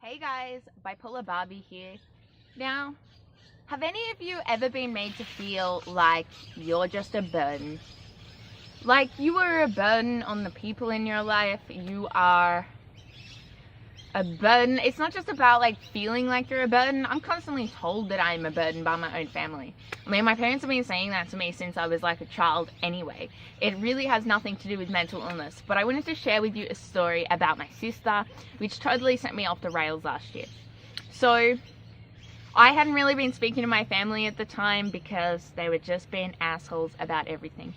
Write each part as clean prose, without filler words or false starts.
Hey guys, Bipolar Barbie here. Now, have any of you ever been made to feel like you're just a burden? Like you are a burden on the people in your life, you are a burden. It's not just about like feeling like you're a burden. I'm constantly told that I'm a burden by my own family. I mean, my parents have been saying that to me since I was like a child anyway. It really has nothing to do with mental illness, but I wanted to share with you a story about my sister, which totally sent me off the rails last year. So I hadn't really been speaking to my family at the time because they were just being assholes about everything.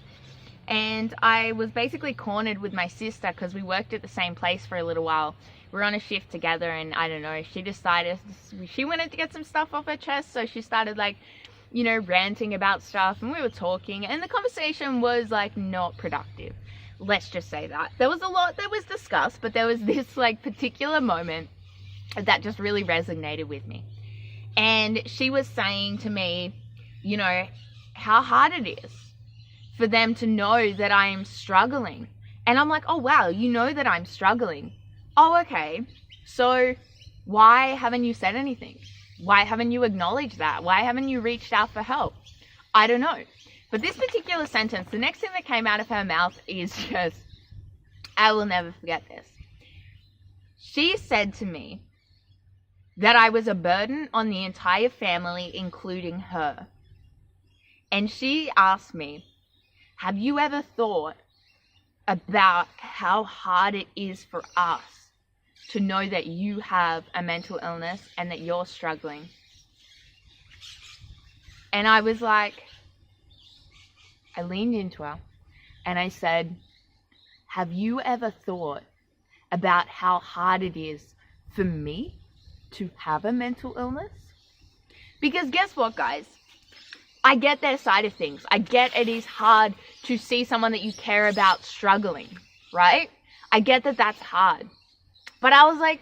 And I was basically cornered with my sister because we worked at the same place for a little while. We were on a shift together, and I don't know, she decided she wanted to get some stuff off her chest, so she started like, you know, ranting about stuff, and we were talking, and the conversation was like not productive. Let's just say that. There was a lot that was discussed, but there was this like particular moment that just really resonated with me. And she was saying to me, you know, how hard it is for them to know that I am struggling. And I'm like, oh wow, you know that I'm struggling. Oh, okay. So why haven't you said anything? Why haven't you acknowledged that? Why haven't you reached out for help? I don't know. But this particular sentence, the next thing that came out of her mouth is just, I will never forget this. She said to me that I was a burden on the entire family, including her. And she asked me, have you ever thought about how hard it is for us to know that you have a mental illness and that you're struggling? And I was like, I leaned into her and I said, have you ever thought about how hard it is for me to have a mental illness? Because guess what, guys? I get their side of things. I get it is hard to see someone that you care about struggling, right? I get that that's hard. But I was like,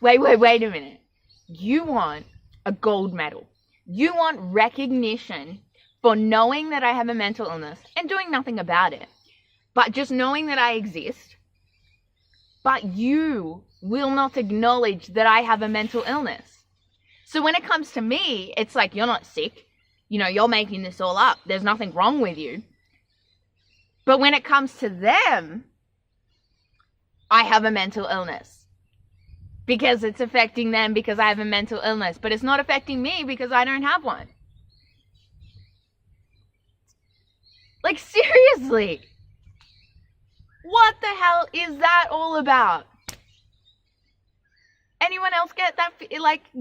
wait a minute. You want a gold medal. You want recognition for knowing that I have a mental illness and doing nothing about it. But just knowing that I exist. But you will not acknowledge that I have a mental illness. So when it comes to me, it's like, you're not sick. You know, you're making this all up. There's nothing wrong with you. But when it comes to them, I have a mental illness. Because it's affecting them because I have a mental illness. But it's not affecting me because I don't have one. Like, seriously. What the hell is that all about? Anyone else get that?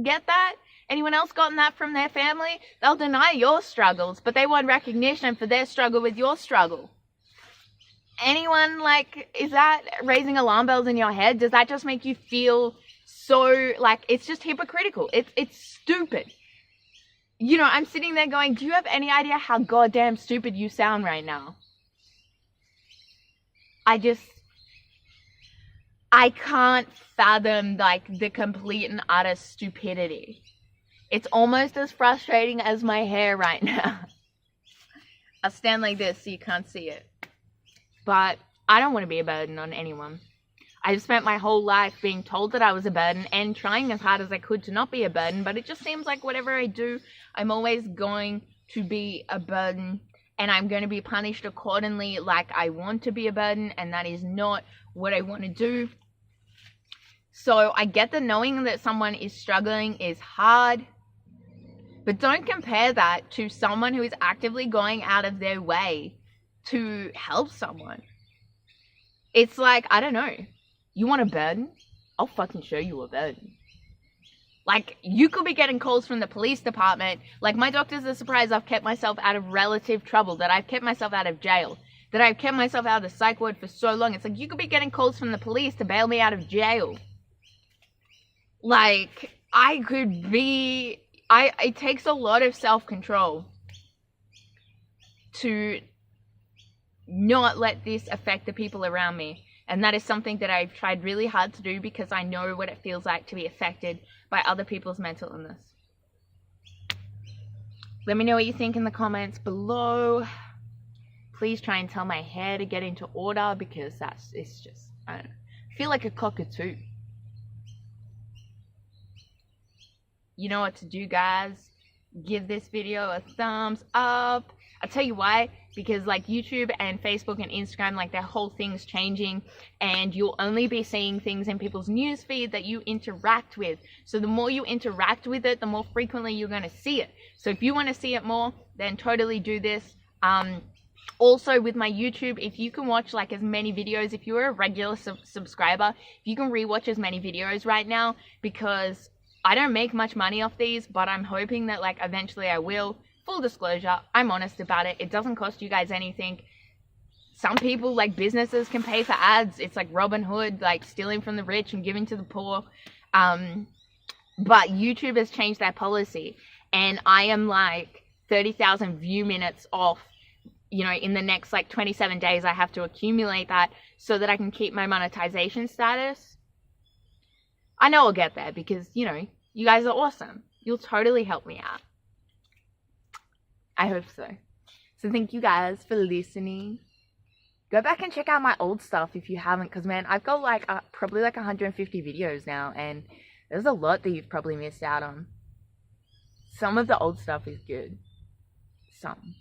Get that? Anyone else gotten that from their family? They'll deny your struggles, but they want recognition for their struggle with your struggle. Anyone, like, is that raising alarm bells in your head? Does that just make you feel so, like, it's just hypocritical? It's stupid. You know, I'm sitting there going, do you have any idea how goddamn stupid you sound right now? I can't fathom, like, the complete and utter stupidity. It's almost as frustrating as my hair right now. I'll stand like this so you can't see it. But I don't want to be a burden on anyone. I've spent my whole life being told that I was a burden and trying as hard as I could to not be a burden, but it just seems like whatever I do, I'm always going to be a burden, and I'm going to be punished accordingly, like I want to be a burden, and that is not what I want to do. So I get that knowing that someone is struggling is hard, but don't compare that to someone who is actively going out of their way to help someone. It's like, I don't know. You want a burden? I'll fucking show you a burden. Like, you could be getting calls from the police department. Like, my doctors are surprised I've kept myself out of relative trouble, that I've kept myself out of jail, that I've kept myself out of the psych ward for so long. It's like, you could be getting calls from the police to bail me out of jail. Like, it takes a lot of self-control to not let this affect the people around me. And that is something that I've tried really hard to do because I know what it feels like to be affected by other people's mental illness. Let me know what you think in the comments below. Please try and tell my hair to get into order because it's just, I don't know. I feel like a cockatoo. you know what to do, guys. Give this video a thumbs up. I'll tell you why, because like YouTube and Facebook and Instagram, like their whole thing's changing, and you'll only be seeing things in people's newsfeed that you interact with. So the more you interact with it, the more frequently you're going to see it. So if you want to see it more, then totally do this. Also with my YouTube, if you can watch like as many videos, if you're a regular subscriber, if you can rewatch as many videos right now, because I don't make much money off these, but I'm hoping that like eventually I will. Full disclosure, I'm honest about it. It doesn't cost you guys anything. Some people, like businesses, can pay for ads. It's like Robin Hood, like stealing from the rich and giving to the poor. But YouTube has changed their policy, and I am like 30,000 view minutes off. You know, in the next like 27 days, I have to accumulate that so that I can keep my monetization status. I know I'll get there because, you know, you guys are awesome. You'll totally help me out. I hope so. So thank you guys for listening. Go back and check out my old stuff if you haven't, because man, I've got like probably like 150 videos now, and there's a lot that you've probably missed out on. Some of the old stuff is good. Some.